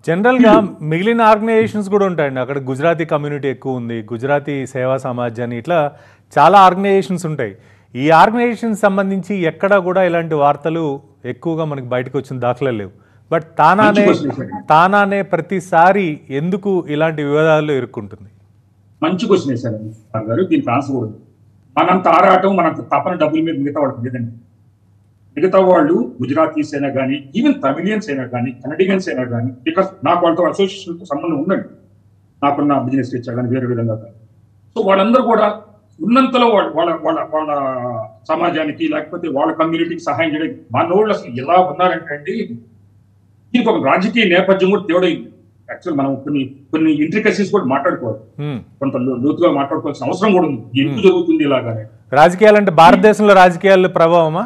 General గా మిగిలిన organisations కూడా ఉంటాయండి. అక్కడ గుజరాతీ కమ్యూనిటీ ఎక్కువ ఉంది, గుజరాతీ సేవా సమాజ్ అని ఇట్లా చాలా ఆర్గనైజేషన్స్ ఉంటాయి. ఈ ఆర్గనైజేషన్స్ సంబంధించి ఎక్కడా కూడా ఇలాంటి వార్తలు ఎక్కువగా మనకి బయటకు వచ్చిన దాఖలా లేవు. బట్ తానానే ప్రతిసారి ఎందుకు ఇలాంటి వివాదాల్లో ఇరుక్కుంటుంది? మంచి క్వశ్చన్ వేశారు గారు. దీనికి ఆన్సర్ కూడా మనంత ఆరాటం, మనంత తపన డబ్బుల మీద మిగతా వాళ్ళకి లేదండి. మిగతా వాళ్ళు గుజరాతీస్ అయినా కానీ, ఈవెన్ తమిళియన్స్ అయినా కానీ, కెనడియన్స్ అయినా కానీ, బికాస్ నాకు వాళ్ళతో అసోసియేషన్తో సంబంధం ఉందండి, నాకున్న బిజినెస్ రీచ్ కానీ వేరే విధంగా కానీ. సో వాళ్ళందరూ కూడా ఉన్నంతలో వాళ్ళ వాళ్ళ వాళ్ళ సమాజానికి లేకపోతే వాళ్ళ కమ్యూనిటీకి సహాయం చేయడానికి మనోళ్ళు అసలు ఎలా ఉన్నారంటే అండి, దీనికి ఒక రాజకీయ నేపథ్యం కూడా తేడైంది. యాక్చువల్ మనం కొన్ని ఇంట్రికసీస్ కూడా మాట్లాడుకోవాలి, కొంత లోతుగా మాట్లాడుకోవాల్సిన అవసరం కూడా ఉంది. ఎందుకు జరుగుతుంది ఇలాగానే? రాజకీయాలు అంటే భారతదేశంలో రాజకీయాల ప్రభావమా?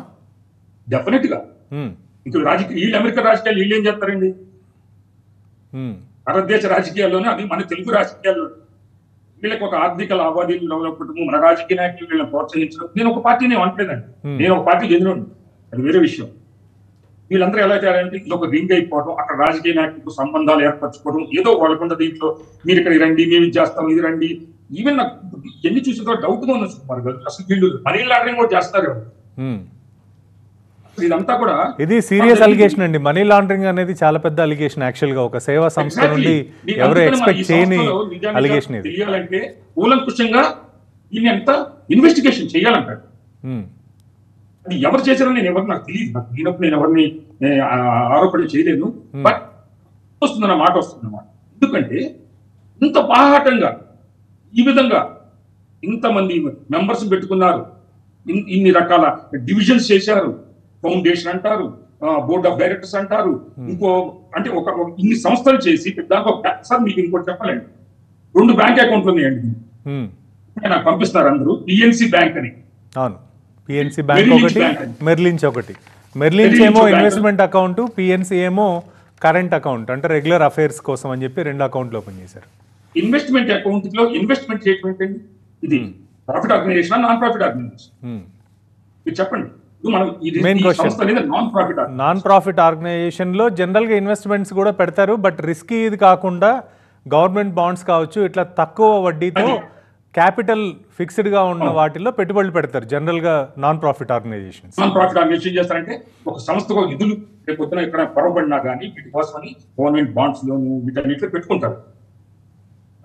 డెఫినెట్ గా. ఇంకా వీళ్ళు అమెరికా రాజకీయాలు వీళ్ళు ఏం చేస్తారండి? భారతదేశ రాజకీయాల్లోనే, అది మన తెలుగు రాజకీయాల్లో వీళ్ళకి ఒక ఆర్థిక లావాదేవీలు డెవలప్మెంట్, మన రాజకీయ నాయకులు వీళ్ళని ప్రోత్సహించడం. నేను ఒక పార్టీని అనట్లేదండి, నేను ఒక పార్టీ చెందిన, అది వేరే విషయం. వీళ్ళందరూ ఎలా చేయాలంటే ఇది ఒక రింగ్ అయిపోవడం, అక్కడ రాజకీయ నాయకులకు సంబంధాలు ఏర్పరచుకోవడం, ఏదో వాళ్ళకుండా దీంట్లో మీరు ఇక్కడ రండి, మేము ఇది చేస్తాం, ఇది రండి. ఈవెన్ నాకు ఎన్ని చూసిన తర్వాత డౌట్ గా ఉన్నారు సుకుమార్ గారు, అసలు వీళ్ళు మనీ లాండరింగ్ కూడా చేస్తారు. ఇదంతా కూడా ఇది సీరియస్ అలిగేషన్ అండి. మనీ లాండరింగ్ అనేది చాలా పెద్ద అలిగేషన్. యాక్చువల్ గా ఒక సేవా సంస్థ నుండి ఎవరు ఎక్స్పెక్ట్ చేయని అలిగేషన్ ఇది. తెలియాలంటే కూలంకుషంగా దీన్ని అంతా ఇన్వెస్టిగేషన్ చేయాలంటారు. అది ఎవరు చేశారని నేను ఎవరు నాకు తెలియదు, నాకు తెలియనప్పుడు నేను ఎవరిని ఆరోపణ చేయలేను. బట్ వస్తుందన్న మాట వస్తుందన్నమాట. ఎందుకంటే ఇంత బాహాటంగా ఈ విధంగా ఇంతమంది మెంబర్స్ పెట్టుకున్నారు, ఇన్ని రకాల డివిజన్స్ చేశారు, ఫౌండేషన్ అంటారు, బోర్డ్ ఆఫ్ డైరెక్టర్స్ అంటారు, ఇంకో అంటే ఒక ఇన్ని సంస్థలు చేసి దానికి సార్ మీకు ఇంకోటి చెప్పాలండి, 2 బ్యాంక్ అకౌంట్లు ఉన్నాయండి, నాకు పంపిస్తున్నారు అందరూ. పిఎన్సి బ్యాంక్ అని. అవును, పిఎన్సి బ్యాంక్ ఒకటి, మెర్లించ్ ఒకటి. మెర్లించ్ ఏమో ఇన్వెస్ట్మెంట్ అకౌంట్, పిఎన్సి ఏమో కరెంట్ అకౌంట్, అంటే రెగ్యులర్ అఫైర్స్ కోసం అని చెప్పి 2 అకౌంట్లు ఓపెన్ చేశారు. ఇన్వెస్ట్మెంట్ అకౌంట్ లో ఇన్వెస్ట్మెంట్ చేయడం అండి, ఇది profit organization, non profit organization? మీరు చెప్పండి. నాన్ ప్రాఫిట్ ఆర్గనైజేషన్ లో జనరల్ గా ఇన్వెస్ట్మెంట్స్ కూడా పెడతారు, బట్ రిస్కీ ఇది కాకుండా గవర్నమెంట్ బాండ్స్ కావచ్చు, ఇట్లా తక్కువ వడ్డీతో క్యాపిటల్ ఫిక్స్డ్ గా ఉన్న వాటిల్లో పెట్టుబడులు పెడతారు జనరల్ గా non profit organizations. Non profit organization చేస్తారంటే ఒక సంస్థకు నిధులు రేపొద్దున ఇక్కడ పొరబడినా కానీ వీటి కోసమని గవర్నమెంట్ బాండ్స్ లోను వీటన్నిటిలో పెట్టుకుంటారు.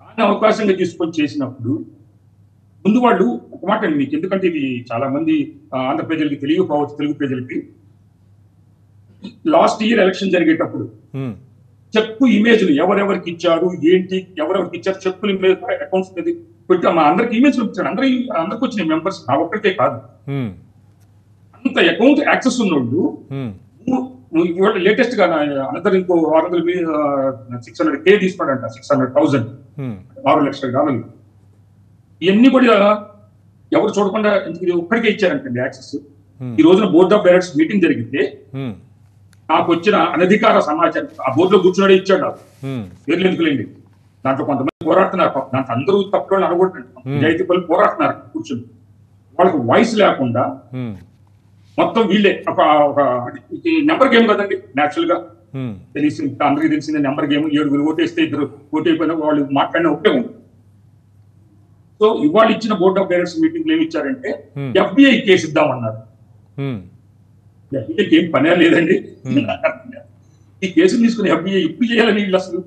దాన్ని అవకాశంగా తీసుకొని చేసినప్పుడు ముందు వాళ్ళు ఒక మాట అండి మీకు, ఎందుకంటే ఇది చాలా మంది ఆంధ్ర ప్రజలకి తెలియకపోవచ్చు, తెలుగు ప్రజలకి. లాస్ట్ ఇయర్ ఎలక్షన్ జరిగేటప్పుడు చెక్కు ఇమేజ్లు ఎవరెవరికి ఇచ్చారు, ఏంటి, ఎవరెవరికి ఇచ్చారు, చెక్కులు అకౌంట్స్ మీద పెట్టి మా అందరికి ఇమేజ్ ఇచ్చారు. అందరికి వచ్చిన మెంబర్స్, నా ఒక్కరికే కాదు. అంత అకౌంట్ యాక్సెస్ ఉన్నోళ్ళు లేటెస్ట్ గా అందరు ఇంకో 600K తీసుకున్నాడంట, 600,000, $6 లక్షలు. ఇవన్నీ కూడా ఎవరు చూడకుండా ఇది ఒక్కడికే ఇచ్చారంటండి యాక్సెస్. ఈ రోజున బోర్డ్ ఆఫ్ డైరెక్టర్స్ మీటింగ్ జరిగితే నాకు వచ్చిన అనధికార సమాచారం ఆ బోర్డులో కూర్చున్నాడే ఇచ్చాడు. నాకు పేర్లు ఎందుకులేండి, దాంట్లో కొంతమంది పోరాడుతున్నారు, దాంట్లో అందరూ తప్పులను అనకూడదు, నిజాయితీ పనులు పోరాడుతున్నారు కూర్చుని. వాళ్ళకి వాయిస్ లేకుండా మొత్తం వీళ్ళే ఒక నెంబర్ గేమ్ కదండి న్యాచురల్ గా తెలిసి అందరికీ తెలిసిందే నెంబర్ గేమ్. 7 ఓటేస్తే 2 ఓటైపోయినా వాళ్ళు మాట్లాడిన ఒకటే ఉంది. సో ఇవాళ ఇచ్చిన బోర్డ్ ఆఫ్ డైరెక్టర్స్ మీటింగ్ లో ఏమి ఇచ్చారంటే FBI కేసు ఇద్దామన్నారు. FBIకి ఏం పనే లేదండి, ఈ కేసులు తీసుకుని FBI ఇప్పుడు చేయాలని వీళ్ళు అసలు